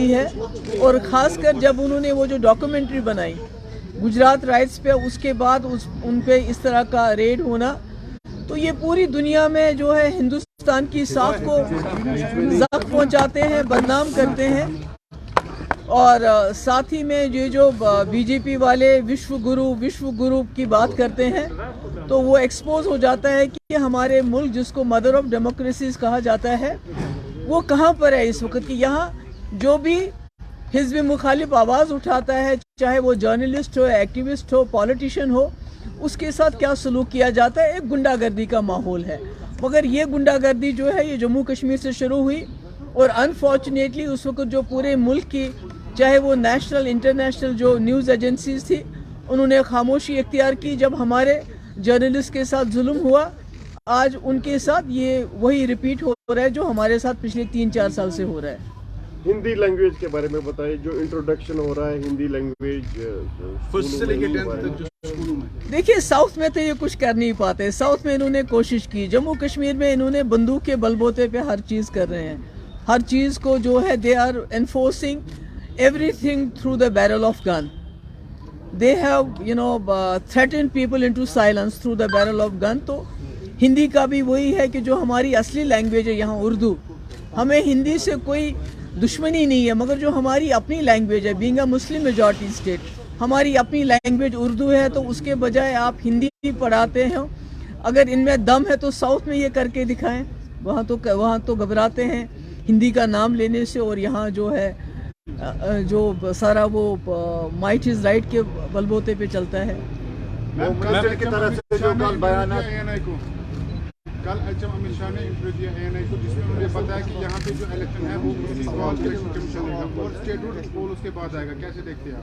है। और ख़ास कर जब उन्होंने वो जो डॉक्यूमेंट्री बनाई गुजरात राइट्स पे, उसके बाद उन पे इस तरह का रेड होना, तो ये पूरी दुनिया में जो है हिंदुस्तान की साख को ज़ख्म पहुंचाते हैं, बदनाम करते हैं। और साथ ही में ये जो बीजेपी वाले विश्व गुरु की बात करते हैं, तो वो एक्सपोज हो जाता है कि हमारे मुल्क जिसको मदर ऑफ डेमोक्रेसीज कहा जाता है वो कहाँ पर है इस वक्त। कि यहाँ जो भी हिज़्ब मुखालिफ आवाज़ उठाता है, चाहे वो जर्नलिस्ट हो, एक्टिविस्ट हो, पॉलिटिशियन हो, उसके साथ क्या सलूक किया जाता है। एक गुंडागर्दी का माहौल है। मगर ये गुंडागर्दी जो है ये जम्मू कश्मीर से शुरू हुई और अनफॉर्चुनेटली उस वक्त जो पूरे मुल्क की, चाहे वो नेशनल इंटरनेशनल जो न्यूज़ एजेंसीज थी, उन्होंने खामोशी इख्तियार की जब हमारे जर्नलिस्ट के साथ जुल्म हुआ। आज उनके साथ ये वही रिपीट हो रहा है जो हमारे साथ पिछले 3-4 साल से हो रहा है। हिंदी लैंग्वेज के बारे में बताइए, जो इंट्रोडक्शन हो रहा है हिंदी लैंग्वेज फर्स्ट से लेकर 10th तक जो स्कूलों में। देखिए साउथ में तो ये कुछ कर नहीं पाते। साउथ में इन्होंने कोशिश की, जम्मू कश्मीर में इन्होंने बंदूक के बलबूते पे हर चीज़ कर रहे हैं। हर चीज़ को जो है they are enforcing everything through the barrel of gun. They have threaten people into silence through the barrel of gun. तो हिंदी का भी वही है कि जो हमारी असली लैंग्वेज है यहाँ उर्दू, हमें हिंदी से कोई दुश्मनी नहीं है, मगर जो हमारी अपनी लैंग्वेज है, being a Muslim majority state, हमारी अपनी लैंग्वेज उर्दू है, तो उसके बजाय आप हिंदी पढ़ाते हैं। अगर इनमें दम है तो साउथ में ये करके दिखाएं। वहाँ तो घबराते हैं हिंदी का नाम लेने से, और यहाँ जो है जो सारा वो माइट इज़ राइट के बलबूते पे चलता है। कल एचएम अमित शाह ने इंटरव्यू दिया एएनआई को, जिसमें उन्होंने बताया कि यहाँ पे जो इलेक्शन है वो इलेक्शन कमीशन लेगा और स्टेट पोल उसके बाद आएगा। कैसे देखते हैं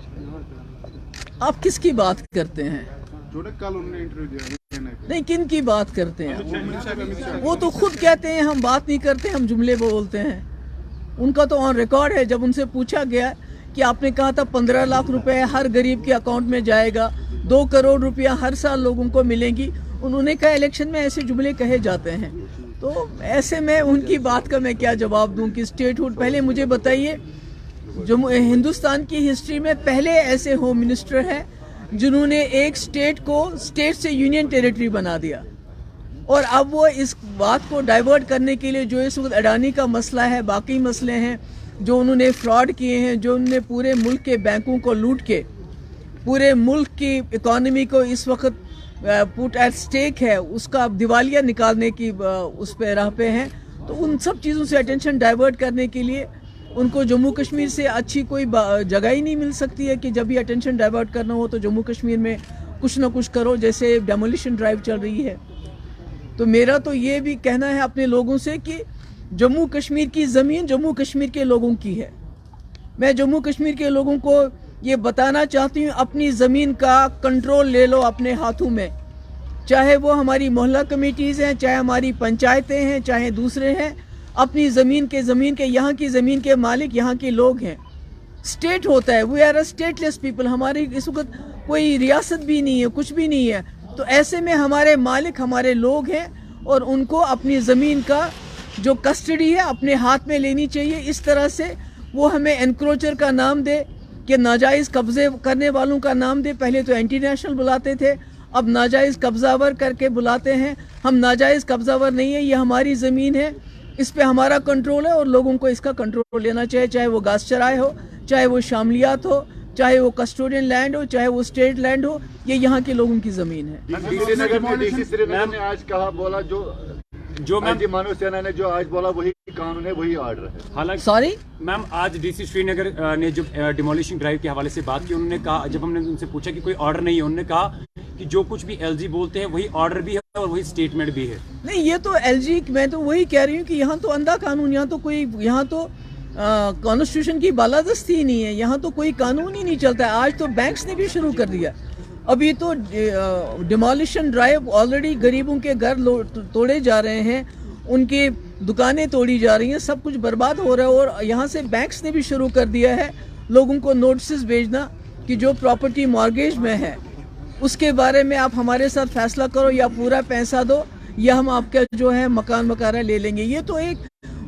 आप किसकी बात करते हैं? जो ने कल उन्होंने इंटरव्यू दिया एएनआई को। नहीं, किन की बात करते हैं? वो तो खुद कहते हैं हम बात नहीं करते, हम जुमले बोलते हैं। उनका तो ऑन रिकॉर्ड है। जब उनसे पूछा गया कि आपने कहा था 15 लाख रुपए हर गरीब के अकाउंट में जाएगा, 2 करोड़ रुपया हर साल लोगों को मिलेंगी, उन्होंने कहा इलेक्शन में ऐसे जुमले कहे जाते हैं। तो ऐसे में उनकी बात का मैं क्या जवाब दूं कि स्टेटहुड। पहले मुझे बताइए, जो हिंदुस्तान की हिस्ट्री में पहले ऐसे होम मिनिस्टर हैं जिन्होंने एक स्टेट को स्टेट से यूनियन टेरिटरी बना दिया, और अब वो इस बात को डाइवर्ट करने के लिए जो इस वक्त अडानी का मसला है, बाकी मसले हैं, जो उन्होंने फ्रॉड किए हैं, जो उन्होंने पूरे मुल्क के बैंकों को लूट के पूरे मुल्क की इकॉनमी को इस वक्त पुट एट स्टेक है, उसका दिवालिया निकालने की उस पे राह पे हैं। तो उन सब चीज़ों से अटेंशन डाइवर्ट करने के लिए उनको जम्मू कश्मीर से अच्छी कोई जगह ही नहीं मिल सकती है कि जब भी अटेंशन डाइवर्ट करना हो तो जम्मू कश्मीर में कुछ ना कुछ करो, जैसे डेमोलिशन ड्राइव चल रही है। तो मेरा तो ये भी कहना है अपने लोगों से कि जम्मू कश्मीर की ज़मीन जम्मू कश्मीर के लोगों की है। मैं जम्मू कश्मीर के लोगों को ये बताना चाहती हूँ, अपनी ज़मीन का कंट्रोल ले लो अपने हाथों में। चाहे वो हमारी मोहल्ला कमेटीज़ हैं, चाहे हमारी पंचायतें हैं, चाहे दूसरे हैं, अपनी ज़मीन के यहाँ की ज़मीन के मालिक यहाँ के लोग हैं। स्टेट होता है, we are a stateless people. हमारी इस वक्त कोई रियासत भी नहीं है, कुछ भी नहीं है। तो ऐसे में हमारे मालिक हमारे लोग हैं, और उनको अपनी ज़मीन का जो कस्टडी है अपने हाथ में लेनी चाहिए। इस तरह से वो हमें एनक्रोचर का नाम दे, कि नाजायज़ कब्ज़े करने वालों का नाम दे। पहले तो एंटी नेशनल बुलाते थे, अब नाजायज़ कब्ज़ावर करके बुलाते हैं। हम नाजायज़ कब्ज़ावर नहीं है, ये हमारी ज़मीन है, इस पे हमारा कंट्रोल है, और लोगों को इसका कंट्रोल लेना चाहिए। चाहे वो घास चराए हो, चाहे वो शामलियात हो, चाहे वो कस्टोडियन लैंड हो, चाहे वो स्टेट लैंड हो, ये यहाँ के लोगों की ज़मीन है। डीसी श्रीनगर ने आज कहा, बोला जो मानव सेना ने जो आज बोला वही कानून है, वही ऑर्डर है। हालांकि सॉरी मैम, आज डीसी श्रीनगर ने जो डिमोलिशिंग ड्राइव के हवाले से बात की, उन्होंने कहा, जब हमने उनसे पूछा कि कोई ऑर्डर नहीं है, उन्होंने कहा कि जो कुछ भी एलजी बोलते हैं वही ऑर्डर भी है और वही स्टेटमेंट भी है। नहीं, ये तो एलजी, मैं तो वही कह रही हूँ कि यहाँ तो अंधा कानून, यहाँ तो कॉन्स्टिट्यूशन की बालादस्ती ही नहीं है, यहाँ तो कोई कानून ही नहीं चलता है। आज तो बैंक्स ने भी शुरू कर दिया। अभी तो डिमोलिशन ड्राइव ऑलरेडी गरीबों के घर तोड़े जा रहे हैं, उनकी दुकानें तोड़ी जा रही हैं, सब कुछ बर्बाद हो रहा है। और यहाँ से बैंक्स ने भी शुरू कर दिया है लोगों को नोटिस भेजना कि जो प्रॉपर्टी मॉर्गेज में है उसके बारे में आप हमारे साथ फैसला करो, या पूरा पैसा दो, या हम आपका जो है मकान वगैरह ले लेंगे। ये तो एक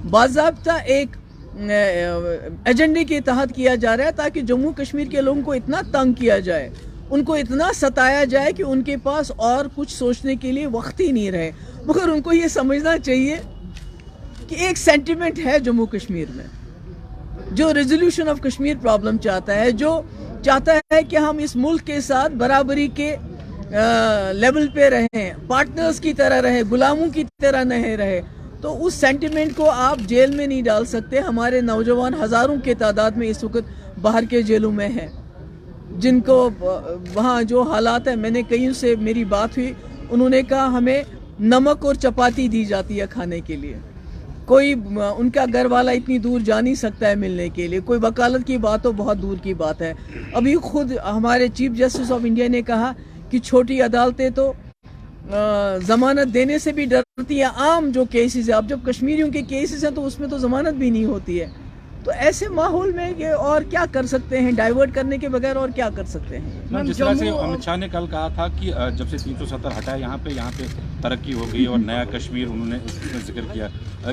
बाज़ाब्ता एक ایجنڈے کے تحت کیا جا رہا ہے تاکہ جموں کشمیر کے لوگوں کو اتنا تنگ کیا جائے, ان کو اتنا ستایا جائے کہ ان کے پاس اور کچھ سوچنے کے لیے وقت ہی نہیں رہے. مگر ان کو یہ سمجھنا چاہیے کہ ایک سینٹیمنٹ ہے جموں کشمیر میں جو ریزولوشن آف کشمیر پرابلم چاہتا ہے, جو چاہتا ہے کہ ہم اس ملک کے ساتھ برابری کے لیول پہ رہیں, پارٹنرز کی طرح رہے, غلاموں کی طرح نہیں رہے. تو اس سینٹیمنٹ کو آپ جیل میں نہیں ڈال سکتے. ہمارے نوجوان ہزاروں کے تعداد میں اس وقت باہر کے جیلوں میں ہیں, جن کو وہاں جو حالات ہیں, میں نے کئیوں سے میری بات ہوئی, انہوں نے کہا ہمیں نمک اور چپاتی دی جاتی ہے کھانے کے لیے, کوئی ان کا گھر والا اتنی دور جا نہیں سکتا ہے ملنے کے لیے, کوئی وکالت کی بات تو بہت دور کی بات ہے. ابھی خود ہمارے چیف جسٹس آف انڈیا نے کہا کہ چھوٹی عدالتیں تو ضمانت دینے سے بھی ڈرتی ہیں. عام جو کیسز ہے, اب جب کشمیریوں کے کیسز ہیں تو اس میں تو ضمانت بھی نہیں ہوتی ہے. تو ایسے ماحول میں یہ اور کیا کر سکتے ہیں, ڈائیورٹ کرنے کے بغیر اور کیا کر سکتے ہیں. جس طرح سے امت شاہ نے کل کہا تھا کہ جب سے 370 ہٹا ہے یہاں پہ ترقی ہو گئی اور نیا کشمیر انہوں نے اس میں ذکر کیا,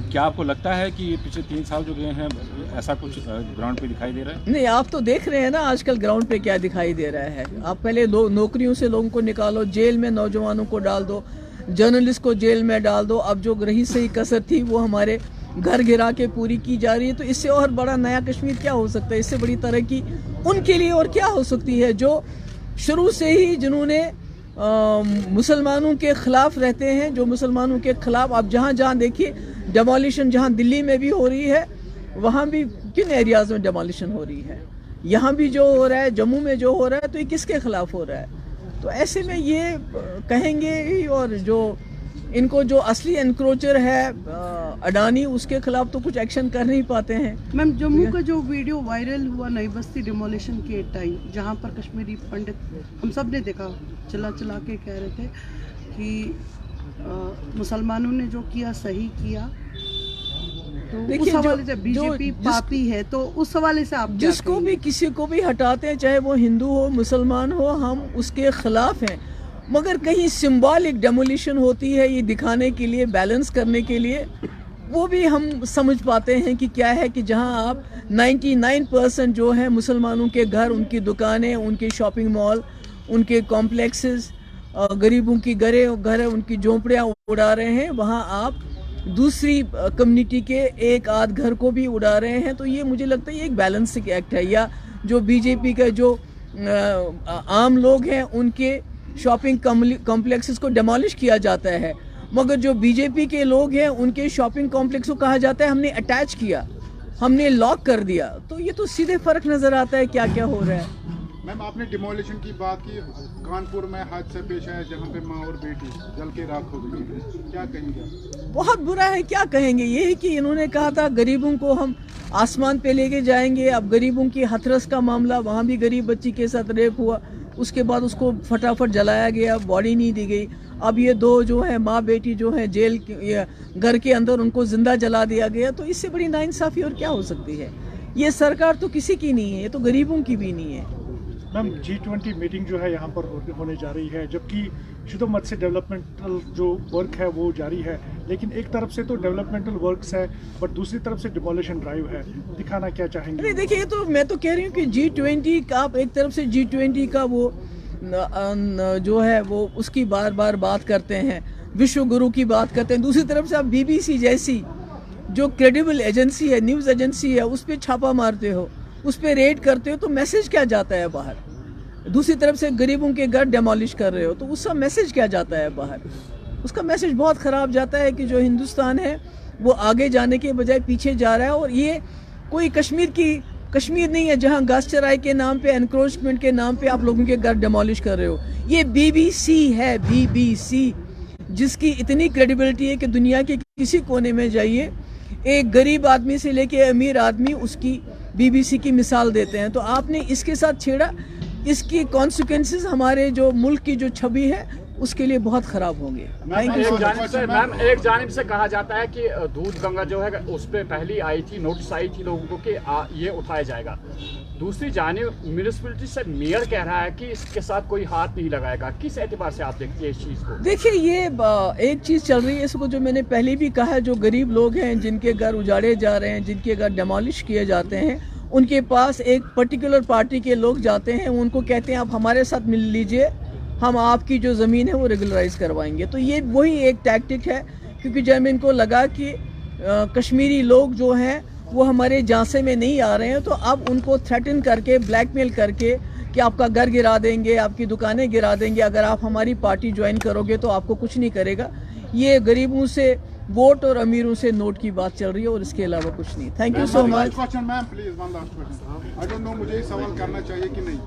کیا آپ کو لگتا ہے کہ پچھلے 3 سال جو گئے ہیں ایسا کچھ گراؤنڈ پہ دکھائی دے رہا ہے؟ نہیں, آپ تو دیکھ رہے ہیں نا آج کل گراؤنڈ پہ کیا دکھائی دے رہا ہے. آپ پہلے نوکریوں سے لوگوں کو نکالو, جیل میں نوجوانوں کو ڈال دو, جرنلسٹ کو جیل میں ڈال دو. اب جو رہی صحیح کسر تھی وہ ہمارے گھر گرا کے پوری کی جا رہی ہے. تو اس سے اور بڑا نیا کشمیر کیا ہو سکتا ہے؟ اس سے بڑی ترقی ان کے لیے اور کیا ہو سکتی ہے جو شروع سے ہی جنہوں نے مسلمانوں کے خلاف رہتے ہیں, جو مسلمانوں کے خلاف. آپ جہاں جہاں دیکھیے ڈیمولیشن, جہاں دلی میں بھی ہو رہی ہے وہاں بھی کن ایریاز میں ڈیمولیشن ہو رہی ہے, یہاں بھی جو ہو رہا ہے, جموں میں جو ہو رہا ہے, تو یہ کس کے خلاف ہو رہا ہے؟ تو ایسے میں یہ کہیں گے, اور جو ان کو جو اصلی انکروچر ہے اڈانی, اس کے خلاف تو کچھ ایکشن کر نہیں پاتے ہیں. میم جموں کا جو ویڈیو وائرل ہوا نئی بستی ڈیمولیشن کے ٹائم, جہاں پر کشمیری پنڈت ہم سب نے دیکھا چلا چلا کے کہہ رہے تھے کہ مسلمانوں نے جو کیا صحیح کیا, تو اس حوالے سے بی جے پی پاپی ہے, تو اس حوالے سے آپ جس کو بھی کسی کو بھی ہٹاتے ہیں, چاہے وہ ہندو ہو مسلمان ہو, ہم اس کے خلاف ہیں. مگر کہیں سمبولک ڈیمولیشن ہوتی ہے یہ دکھانے کے لیے, بیلنس کرنے کے لیے, وہ بھی ہم سمجھ پاتے ہیں کہ کیا ہے کہ جہاں آپ 99% جو ہیں مسلمانوں کے گھر, ان کی دکانیں, ان کے شاپنگ مال, ان کے کمپلیکسز, غریبوں کی گھر, ان کی جھونپڑیاں اڑا رہے ہیں, وہاں آپ دوسری کمیونٹی کے ایک آدھ گھر کو بھی اڑا رہے ہیں. تو یہ مجھے لگتا ہے یہ ایک بیلنسنگ ایکٹ ہے. یا جو بی جے پی کا جو عام لوگ ہیں ان کے شاپنگ کمپلیکسز کو ڈیمالش کیا جاتا ہے, مگر جو بی جے پی کے لوگ ہیں ان کے شاپنگ کمپلیکس کو کہا جاتا ہے ہم نے اٹیچ کیا, ہم نے لاک کر دیا. تو یہ تو سیدھے فرق نظر آتا ہے کیا کیا ہو رہا ہے. میم آپ نے ڈیمولیشن کی بات کی, کانپور میں حادثہ پیش آیا جہاں پہ ماں اور بیٹی جل کے راکھ ہو گئی, کیا کہیں گے؟ بہت برا ہے, کیا کہیں گے. یہی کہ انہوں نے کہا تھا غریبوں کو ہم آسمان پہ لے کے جائیں گے. اب غریبوں کی ہتھرس کا معاملہ, وہاں بھی غریب بچی کے ساتھ ریپ ہوا, اس کے بعد اس کو فٹافٹ جلایا گیا, باڈی نہیں دی گئی. اب یہ دو جو ہیں ماں بیٹی جو ہیں جیل گھر کے اندر, ان کو زندہ جلا دیا گیا. تو اس سے بڑی ناانصافی اور کیا ہو سکتی ہے؟ یہ سرکار تو کسی کی نہیں ہے, یہ تو غریبوں کی بھی نہیں ہے. میم G20 میٹنگ جو ہے یہاں پر ہونے جا رہی ہے, جبکہ شدھ مت سے ڈیولپمنٹل جو ورک ہے وہ جاری ہے, لیکن ایک طرف سے تو ڈیولپمنٹل ورکس ہے بٹ دوسری طرف سے ڈیمولیشن ڈرائیو ہے. دکھانا کیا چاہیں گے؟ دیکھیے, تو میں تو کہہ رہی ہوں کہ G20 کا آپ ایک طرف سے G20 کا وہ جو ہے وہ اس کی بار بار بات کرتے ہیں, وشو گرو کی بات کرتے ہیں, دوسری طرف سے آپ BBC جیسی جو کریڈیبل ایجنسی ہے, نیوز ایجنسی ہے, اس پہ چھاپا مارتے ہو, اس پہ ریڈ کرتے ہو, تو میسج کیا جاتا ہے باہر؟ دوسری طرف سے غریبوں کے گھر ڈیمالش کر رہے ہو, تو اس کا میسج کیا جاتا ہے باہر؟ اس کا میسج بہت خراب جاتا ہے کہ جو ہندوستان ہے وہ آگے جانے کے بجائے پیچھے جا رہا ہے. اور یہ کوئی کشمیر نہیں ہے جہاں گھاس چرائی کے نام پہ, انکروچمنٹ کے نام پہ آپ لوگوں کے گھر ڈیمالش کر رہے ہو. یہ BBC ہے, BBC, جس کی اتنی کریڈیبلٹی ہے کہ دنیا کے کسی کونے میں جائیے, ایک غریب آدمی سے لے کے امیر آدمی اس کی BBC کی مثال دیتے ہیں. تو آپ نے اس کے ساتھ چھیڑا, اس کی کانسیکوینسز ہمارے جو ملک کی جو چھبی ہے उसके लिए बहुत खराब होंगे। मैम एक जानिब से कहा जाता है कि दूध गंगा जो है उस पर पहली आई थी, नोटिस आई थी लोगों को कि ये उठाया जाएगा। दूसरी जानिब म्यूनिसिपैलिटी से मेयर कह रहा है कि इसके साथ कोई हाथ नहीं लगाएगा। किस एतबार से आप देखते हैं इस चीज़ को? देखिए, ये एक चीज़ चल रही है, इसको जो मैंने पहले भी कहा है, जो गरीब लोग हैं जिनके घर उजाड़े जा रहे हैं, जिनके घर डेमोलिश किए जाते हैं, उनके पास एक पर्टिकुलर पार्टी के लोग जाते हैं, उनको कहते हैं आप हमारे साथ मिल लीजिए, हम आपकी जो ज़मीन है वो रेगुलराइज करवाएंगे। तो ये वही एक टैक्टिक है, क्योंकि जब इनको लगा कि कश्मीरी लोग जो हैं वो हमारे झांसे में नहीं आ रहे हैं, तो अब उनको थ्रेटन करके, ब्लैकमेल करके कि आपका घर गिरा देंगे, आपकी दुकानें गिरा देंगे, अगर आप हमारी पार्टी ज्वाइन करोगे तो आपको कुछ नहीं करेगा। ये गरीबों से वोट और अमीरों से नोट की बात चल रही है और इसके अलावा कुछ नहीं। Thank you so much. Ma'am please one last question. I don't know मुझे सवाल करना चाहिए कि नहीं,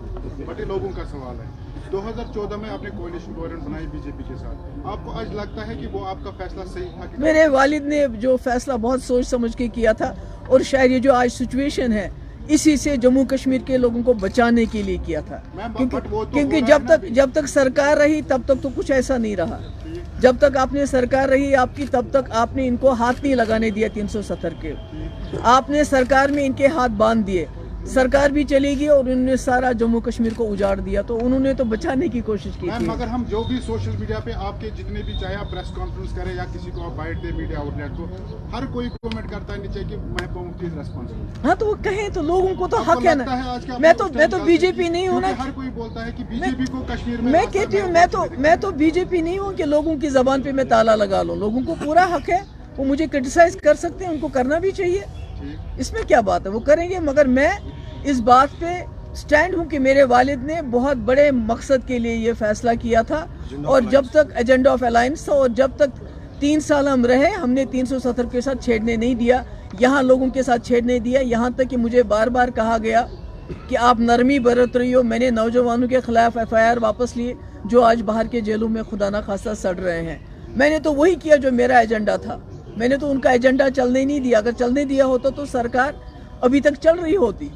बट ये लोगों का सवाल है। 2014 में आपने कोalition गवर्नमेंट बनाई बीजेपी के साथ, आपको आज लगता है कि वो आपका फैसला सही था? मेरे वालिद ने जो फैसला बहुत सोच समझ के किया था, और शायद ये जो आज सिचुएशन है इसी से जम्मू कश्मीर के लोगों को बचाने के लिए किया था। क्योंकि जब तक सरकार रही तब तक तो कुछ ऐसा नहीं रहा। जब तक आपने सरकार रही आपकी, तब तक आपने इनको हाथ नहीं लगाने दिया 370 के। आपने सरकार में इनके हाथ बांध दिए, सरकार भी चलेगी और उन्होंने सारा जम्मू कश्मीर को उजाड़ दिया। तो उन्होंने तो बचाने की कोशिश की थी। अगर हम जो भी सोशल मीडिया पे आपके जितने भी, चाहे आप प्रेस कॉन्फ्रेंस करें या किसी को आप बाइट दे मीडिया आउटलेट को, हर कोई कमेंट करता है नीचे कि मैं बहुत रेस्पॉन्सिबल। हाँ, तो वो कहें, तो लोगों को तो हक है ना। मैं तो बीजेपी नहीं हूँ ना। हर कोई बोलता है कि बीजेपी को कश्मीर में, मैं कहती हूँ मैं तो बीजेपी नहीं हूँ कि लोगों की जबान पे मैं ताला लगा लूँ। लोगों को पूरा हक है, वो मुझे क्रिटिसाइज कर सकते हैं, उनको करना भी चाहिए, इसमें क्या बात है, वो करेंगे। मगर मैं इस बात पे स्टैंड हूँ कि मेरे वालिद ने बहुत बड़े मकसद के लिए ये फैसला किया था, और जब तक एजेंडा ऑफ अलायंस था, और जब तक 3 साल हम रहे, हमने 370 के साथ छेड़ने नहीं दिया, यहाँ लोगों के साथ छेड़ने दिया। यहाँ तक कि मुझे बार बार कहा गया कि आप नरमी बरत रही हो। मैंने नौजवानों के खिलाफ FIR वापस लिए जो आज बाहर के जेलों में खुदा ना खासा सड़ रहे हैं। मैंने तो वही किया जो मेरा एजेंडा था। मैंने तो उनका एजेंडा चलने नहीं दिया। अगर चलने दिया होता तो सरकार अभी तक चल रही होती।